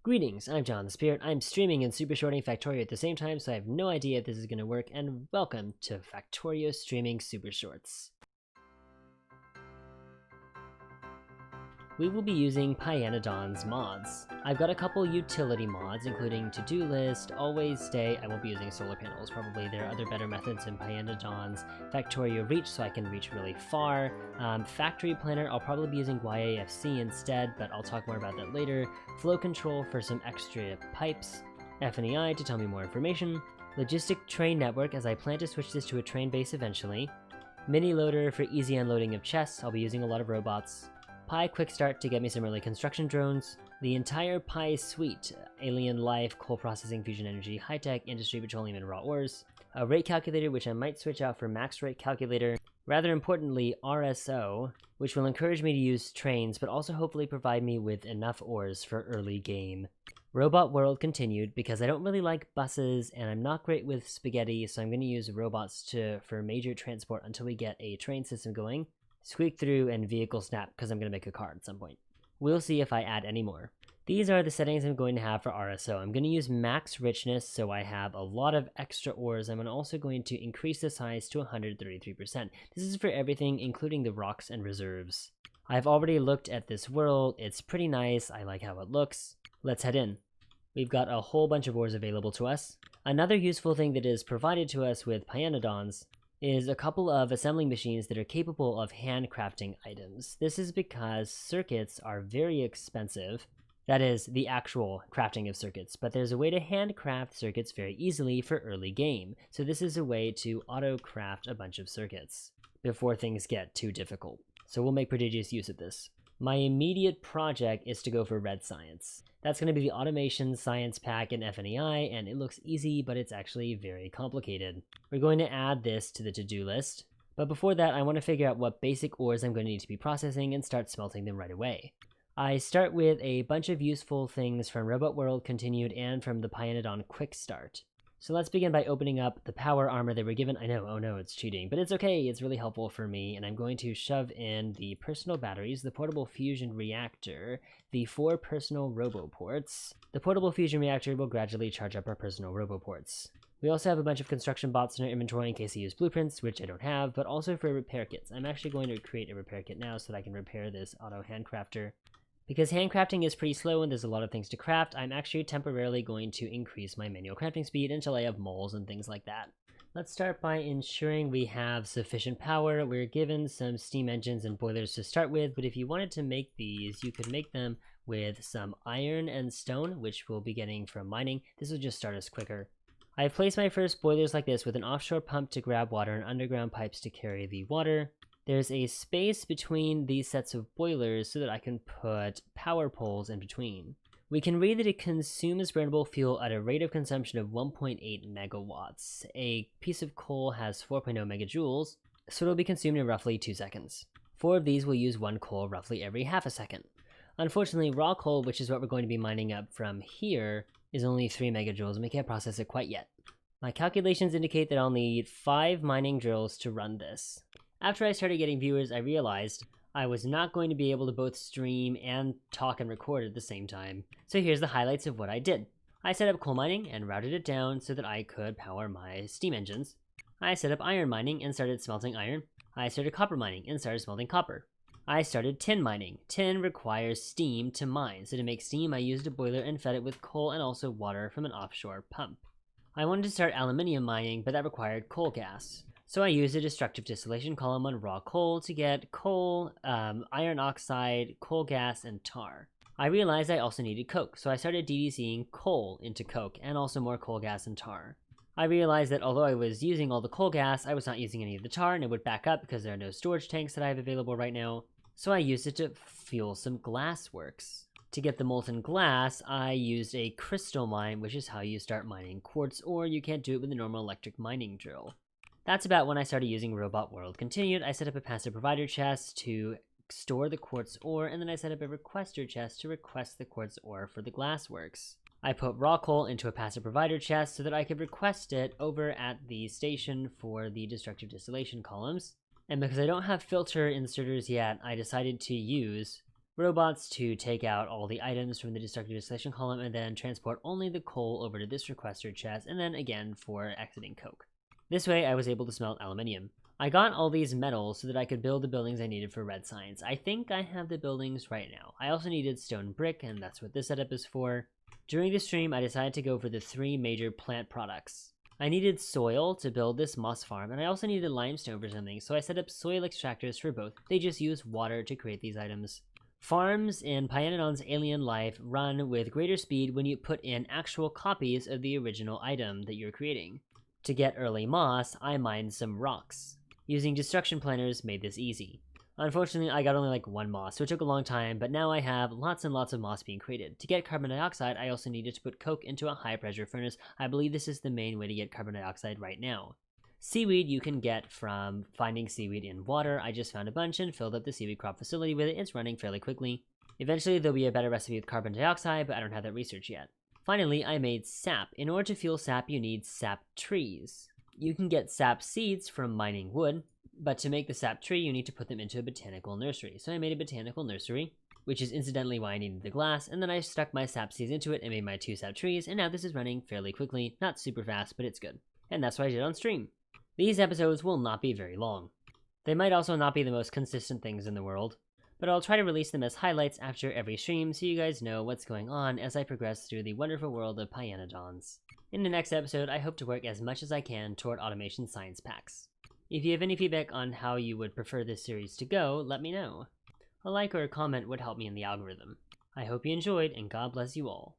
Greetings, I'm John the Spirit. I'm streaming and supershorting Factorio at the same time, so I have no idea if this is going to work, and welcome to Factorio Streaming Supershorts. We will be using Pyanodon's mods. I've got a couple utility mods, including to-do list, always stay. I won't be using solar panels, probably. There are other better methods in Pyanodon's Factorio reach, so I can reach really far. Factory planner, I'll probably be using YAFC instead, but I'll talk more about that later. Flow control for some extra pipes. FNEI to tell me more information. Logistic train network, as I plan to switch this to a train base eventually. Mini loader for easy unloading of chests. I'll be using a lot of robots. Pi Quick Start to get me some early construction drones, the entire PySuite, alien life, coal processing, fusion energy, high-tech, industry, petroleum, and raw ores, a rate calculator which I might switch out for max rate calculator, rather importantly RSO, which will encourage me to use trains but also hopefully provide me with enough ores for early game. Robot World continued because I don't really like buses and I'm not great with spaghetti, so I'm going to use robots for major transport until we get a train system going. Squeak through and vehicle snap because I'm going to make a car at some point. We'll see if I add any more. These are the settings I'm going to have for RSO. I'm going to use max richness so I have a lot of extra ores. I'm also going to increase the size to 133%. This is for everything including the rocks and reserves. I've already looked at this world. It's pretty nice. I like how it looks. Let's head in. We've got a whole bunch of ores available to us. Another useful thing that is provided to us with Pyanodons is a couple of assembling machines that are capable of handcrafting items. This is because circuits are very expensive. That is, the actual crafting of circuits, but there's a way to handcraft circuits very easily for early game. So this is a way to auto-craft a bunch of circuits before things get too difficult. So we'll make prodigious use of this. My immediate project is to go for red science. That's going to be the automation science pack in FNEI, and it looks easy, but it's actually very complicated. We're going to add this to the to-do list, but before that I want to figure out what basic ores I'm going to need to be processing and start smelting them right away. I start with a bunch of useful things from Robot World Continued and from the Pyanodon Quick Start. So let's begin by opening up the power armor that we're given. I know, oh no, it's cheating, but it's okay, it's really helpful for me, and I'm going to shove in the personal batteries, the portable fusion reactor, the 4 personal roboports. The portable fusion reactor will gradually charge up our personal roboports. We also have a bunch of construction bots in our inventory in case I use blueprints, which I don't have, but also for repair kits. I'm actually going to create a repair kit now so that I can repair this auto handcrafter. Because handcrafting is pretty slow and there's a lot of things to craft, I'm actually temporarily going to increase my manual crafting speed until I have moles and things like that. Let's start by ensuring we have sufficient power. We're given some steam engines and boilers to start with, but if you wanted to make these, you could make them with some iron and stone, which we'll be getting from mining. This will just start us quicker. I've placed my first boilers like this with an offshore pump to grab water and underground pipes to carry the water. There's a space between these sets of boilers so that I can put power poles in between. We can read that it consumes burnable fuel at a rate of consumption of 1.8 megawatts. A piece of coal has 4.0 megajoules, so it'll be consumed in roughly 2 seconds. 4 of these will use 1 coal roughly every half a second. Unfortunately, raw coal, which is what we're going to be mining up from here, is only 3 megajoules and we can't process it quite yet. My calculations indicate that I'll need 5 mining drills to run this. After I started getting viewers, I realized I was not going to be able to both stream and talk and record at the same time. So here's the highlights of what I did. I set up coal mining and routed it down so that I could power my steam engines. I set up iron mining and started smelting iron. I started copper mining and started smelting copper. I started tin mining. Tin requires steam to mine, so to make steam I used a boiler and fed it with coal and also water from an offshore pump. I wanted to start aluminium mining, but that required coal gas. So I used a destructive distillation column on raw coal to get coal, iron oxide, coal gas, and tar. I realized I also needed coke, so I started DDCing coal into coke, and also more coal gas and tar. I realized that although I was using all the coal gas, I was not using any of the tar, and it would back up because there are no storage tanks that I have available right now. So I used it to fuel some glass works. To get the molten glass, I used a crystal mine, which is how you start mining quartz, or you can't do it with a normal electric mining drill. That's about when I started using Robot World Continued. I set up a passive provider chest to store the quartz ore, and then I set up a requester chest to request the quartz ore for the glassworks. I put raw coal into a passive provider chest so that I could request it over at the station for the destructive distillation columns. And because I don't have filter inserters yet, I decided to use robots to take out all the items from the destructive selection column and then transport only the coal over to this requester chest, and then again for exiting coke. This way I was able to smelt aluminium. I got all these metals so that I could build the buildings I needed for red science. I think I have the buildings right now. I also needed stone brick, and that's what this setup is for. During the stream, I decided to go for the 3 major plant products. I needed soil to build this moss farm, and I also needed limestone for something, so I set up soil extractors for both. They just use water to create these items. Farms in Pyanodon's alien life run with greater speed when you put in actual copies of the original item that you're creating. To get early moss, I mined some rocks. Using destruction planners made this easy. Unfortunately, I got only like 1 moss, so it took a long time, but now I have lots and lots of moss being created. To get carbon dioxide, I also needed to put coke into a high pressure furnace. I believe this is the main way to get carbon dioxide right now. Seaweed you can get from finding seaweed in water. I just found a bunch and filled up the seaweed crop facility with it. It's running fairly quickly. Eventually there'll be a better recipe with carbon dioxide, but I don't have that research yet. Finally, I made sap. In order to fuel sap, you need sap trees. You can get sap seeds from mining wood, but to make the sap tree, you need to put them into a botanical nursery. So I made a botanical nursery, which is incidentally why I needed the glass, and then I stuck my sap seeds into it and made my 2 sap trees, and now this is running fairly quickly. Not super fast, but it's good. And that's what I did on stream. These episodes will not be very long. They might also not be the most consistent things in the world, but I'll try to release them as highlights after every stream so you guys know what's going on as I progress through the wonderful world of Pyanodons. In the next episode, I hope to work as much as I can toward automation science packs. If you have any feedback on how you would prefer this series to go, let me know. A like or a comment would help me in the algorithm. I hope you enjoyed, and God bless you all.